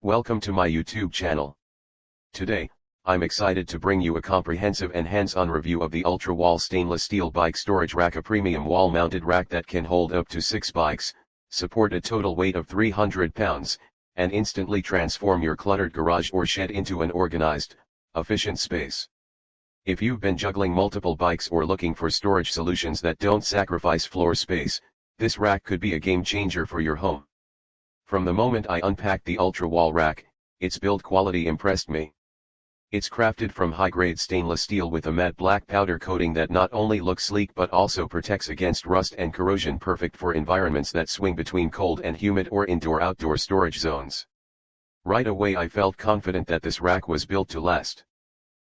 Welcome to my YouTube channel. Today, I'm excited to bring you a comprehensive and hands-on review of the Ultrawall stainless steel bike storage rack, a premium wall-mounted rack that can hold up to 6 bikes, support a total weight of 300 pounds, and instantly transform your cluttered garage or shed into an organized, efficient space. If you've been juggling multiple bikes or looking for storage solutions that don't sacrifice floor space, this rack could be a game changer for your home. From the moment I unpacked the Ultrawall rack, its build quality impressed me. It's crafted from high-grade stainless steel with a matte black powder coating that not only looks sleek but also protects against rust and corrosion, perfect for environments that swing between cold and humid or indoor-outdoor storage zones. Right away I felt confident that this rack was built to last.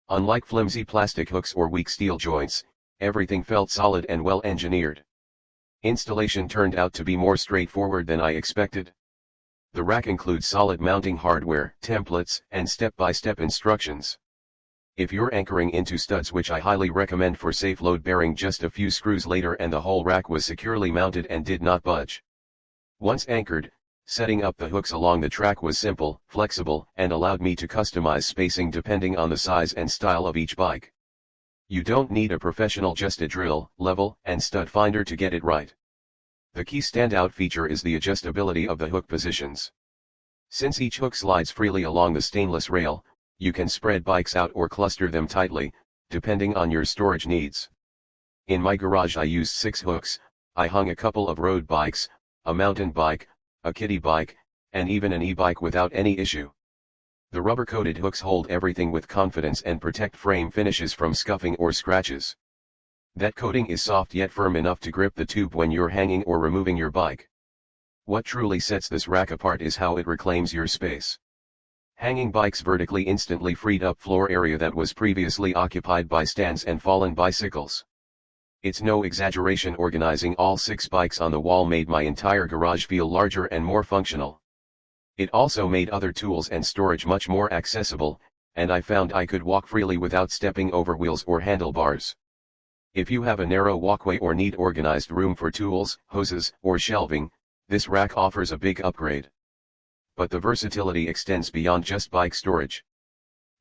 Unlike flimsy plastic hooks or weak steel joints, everything felt solid and well engineered. Installation turned out to be more straightforward than I expected. The rack includes solid mounting hardware, templates, and step-by-step instructions. If you're anchoring into studs, which I highly recommend for safe load bearing, just a few screws later and the whole rack was securely mounted and did not budge. Once anchored, setting up the hooks along the track was simple, flexible, and allowed me to customize spacing depending on the size and style of each bike. You don't need a professional, just a drill, level, and stud finder to get it right. The key standout feature is the adjustability of the hook positions. Since each hook slides freely along the stainless rail, you can spread bikes out or cluster them tightly, depending on your storage needs. In my garage I used 6 hooks. I hung a couple of road bikes, a mountain bike, a kiddie bike, and even an e-bike without any issue. The rubber-coated hooks hold everything with confidence and protect frame finishes from scuffing or scratches. That coating is soft yet firm enough to grip the tube when you're hanging or removing your bike. What truly sets this rack apart is how it reclaims your space. Hanging bikes vertically instantly freed up floor area that was previously occupied by stands and fallen bicycles. It's no exaggeration, organizing all 6 bikes on the wall made my entire garage feel larger and more functional. It also made other tools and storage much more accessible, and I found I could walk freely without stepping over wheels or handlebars. If you have a narrow walkway or need organized room for tools, hoses, or shelving, this rack offers a big upgrade. But the versatility extends beyond just bike storage.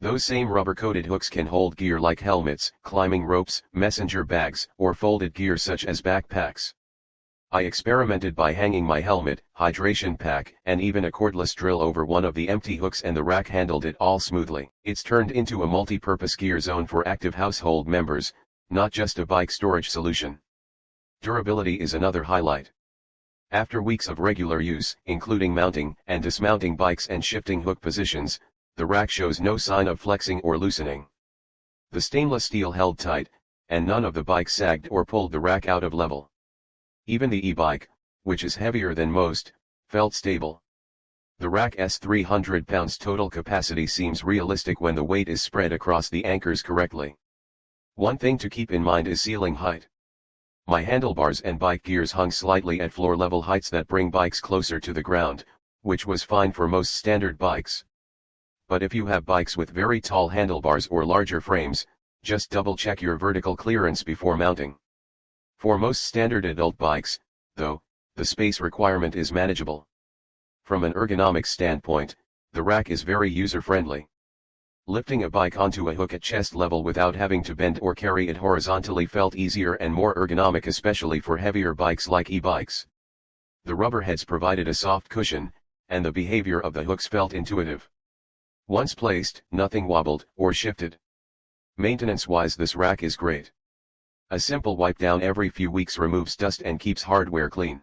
Those same rubber-coated hooks can hold gear like helmets, climbing ropes, messenger bags, or folded gear such as backpacks. I experimented by hanging my helmet, hydration pack, and even a cordless drill over one of the empty hooks, and the rack handled it all smoothly. It's turned into a multi-purpose gear zone for active household members, not just a bike storage solution. Durability is another highlight. After weeks of regular use, including mounting and dismounting bikes and shifting hook positions, the rack shows no sign of flexing or loosening. The stainless steel held tight, and none of the bikes sagged or pulled the rack out of level. Even the e-bike, which is heavier than most, felt stable. The rack's 300 pounds total capacity seems realistic when the weight is spread across the anchors correctly. One thing to keep in mind is ceiling height. My handlebars and bike gears hung slightly at floor level heights that bring bikes closer to the ground, which was fine for most standard bikes. But if you have bikes with very tall handlebars or larger frames, just double check your vertical clearance before mounting. For most standard adult bikes, though, the space requirement is manageable. From an ergonomics standpoint, the rack is very user-friendly. Lifting a bike onto a hook at chest level without having to bend or carry it horizontally felt easier and more ergonomic, especially for heavier bikes like e-bikes. The rubber heads provided a soft cushion, and the behavior of the hooks felt intuitive. Once placed, nothing wobbled or shifted. Maintenance-wise, this rack is great. A simple wipe down every few weeks removes dust and keeps hardware clean.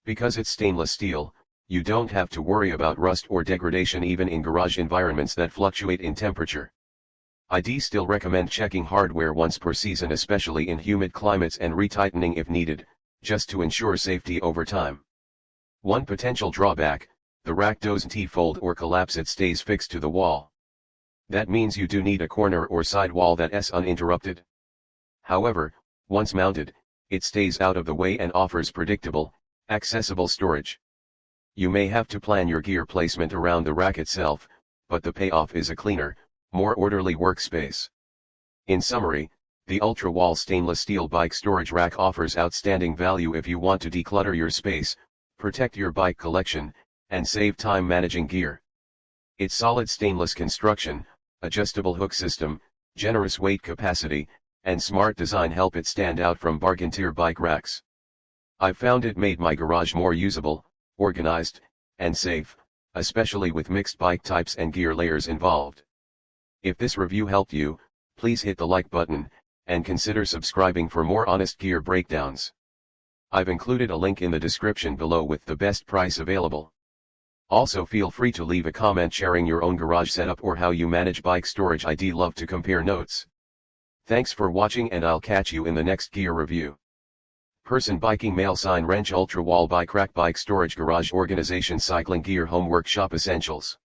Because it's stainless steel, you don't have to worry about rust or degradation even in garage environments that fluctuate in temperature. I'd still recommend checking hardware once per season, especially in humid climates, and retightening if needed, just to ensure safety over time. One potential drawback: the rack doesn't fold or collapse, it stays fixed to the wall. That means you do need a corner or side wall that's uninterrupted. However, once mounted, it stays out of the way and offers predictable, accessible storage. You may have to plan your gear placement around the rack itself, but the payoff is a cleaner, more orderly workspace. In summary, the Ultrawall stainless steel bike storage rack offers outstanding value if you want to declutter your space, protect your bike collection, and save time managing gear. Its solid stainless construction, adjustable hook system, generous weight capacity, and smart design help it stand out from bargain tier bike racks. I've found it made my garage more usable, organized, and safe, especially with mixed bike types and gear layers involved. If this review helped you, please hit the like button, and consider subscribing for more honest gear breakdowns. I've included a link in the description below with the best price available. Also feel free to leave a comment sharing your own garage setup or how you manage bike storage. I'd love to compare notes. Thanks for watching and I'll catch you in the next gear review. Person biking male sign wrench Ultrawall bike rack bike storage garage organization cycling gear home workshop essentials.